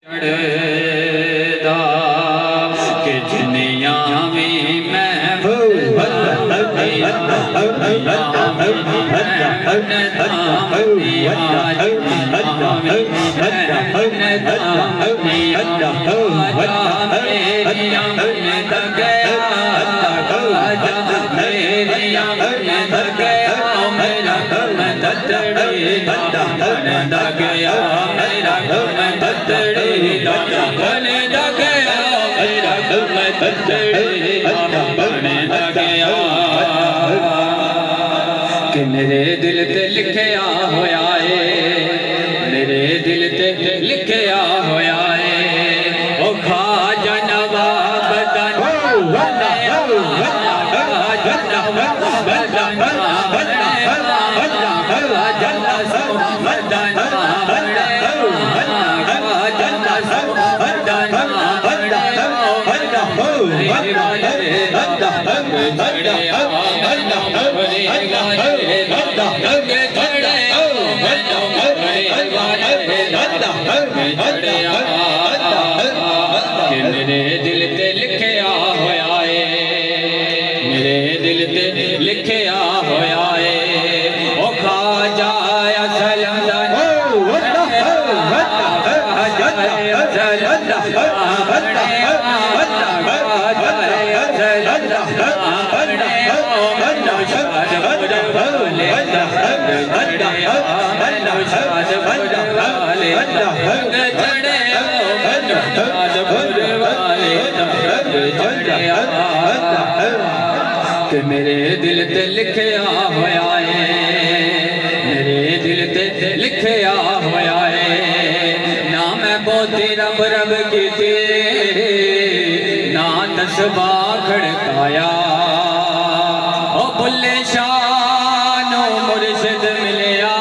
चढ़दा कि दुनिया में मैं कि मेरे दिल ते लिखिया होया है, मेरे दिल ते लिखिया होया है, ओ खाजा नवाब बदन मेरे दिल ते लिखिया होया है, मेरे दिल ते लिखिया होया है, ओ खाजा कि मेरे दिल ते लिखिया होया है, मेरे दिल ते लिखिया होया है, ना मैं बोती रब रब की थी, ना तस्बा खड़काया, ओ बुल्ले शाह नो मुर्शिद मिलिया,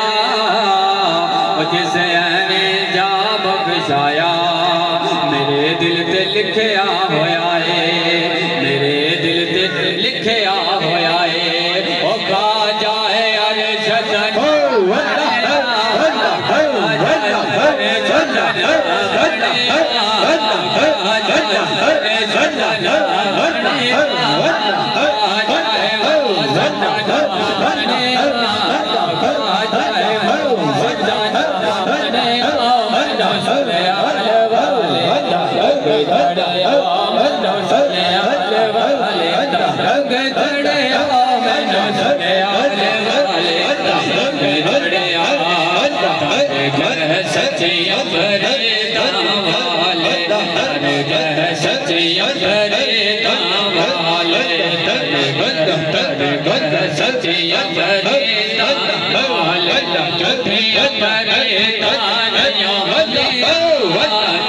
जिसे ऐने जा बख्शाया, मेरे दिल ते लिखिया होया है, मेरे दिल ते लिखिया होया है, ओ खाजा है अरशद सचिया भरे दावाले, सचिया भरे दावाले, सचिया भरे दावाले, सचिया भरे दानिया हलिया,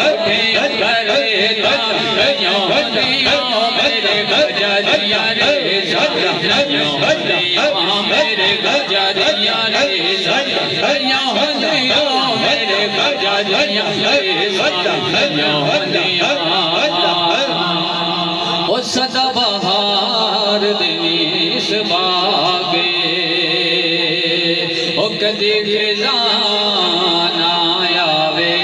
सचिया भरे दानिया हलिया, मेरे गजरिया रे सचिया हलिया, मेरे गजरिया रे सचिया हलिया, मेरे गजरिया रे सचिया हलिया, ओ सदा बहार दिनीस बागे, ओ कदी खिज़ान आवे,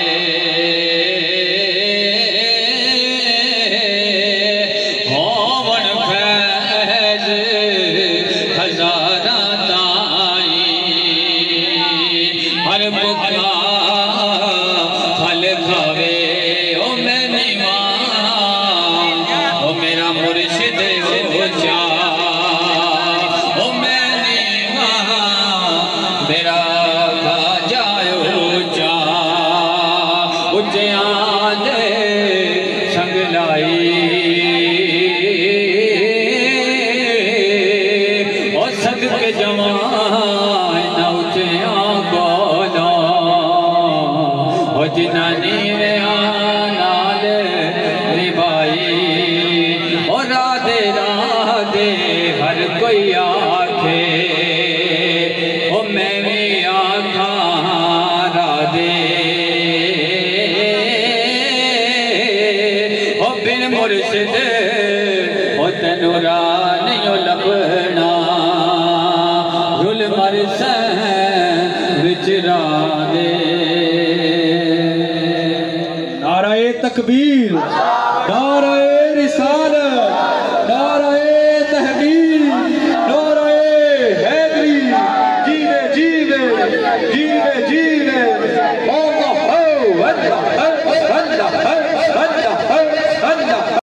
होवन फैज़ हज़ारा ताई, हर बुखा फल खावे, ओ मैं निवां, ओ मेरा मुर्शिद ऊंचा, ओ मैं निवां, मेरा खाजा ऊंचा, ऊंचियां दे संग लाई, ओ सदके जवान ना ऊंचियां कोलो, ओ जिनानी नाल रिबाई, ओ राधे राधे हर कोई आखे, ओ मैं भी आखा राधे, ओ बिन मुर्शिद ओ तेनू राह नहीं लभना, रुल मर विच राधे। नाराए तकबीर, नाराए रिसालत।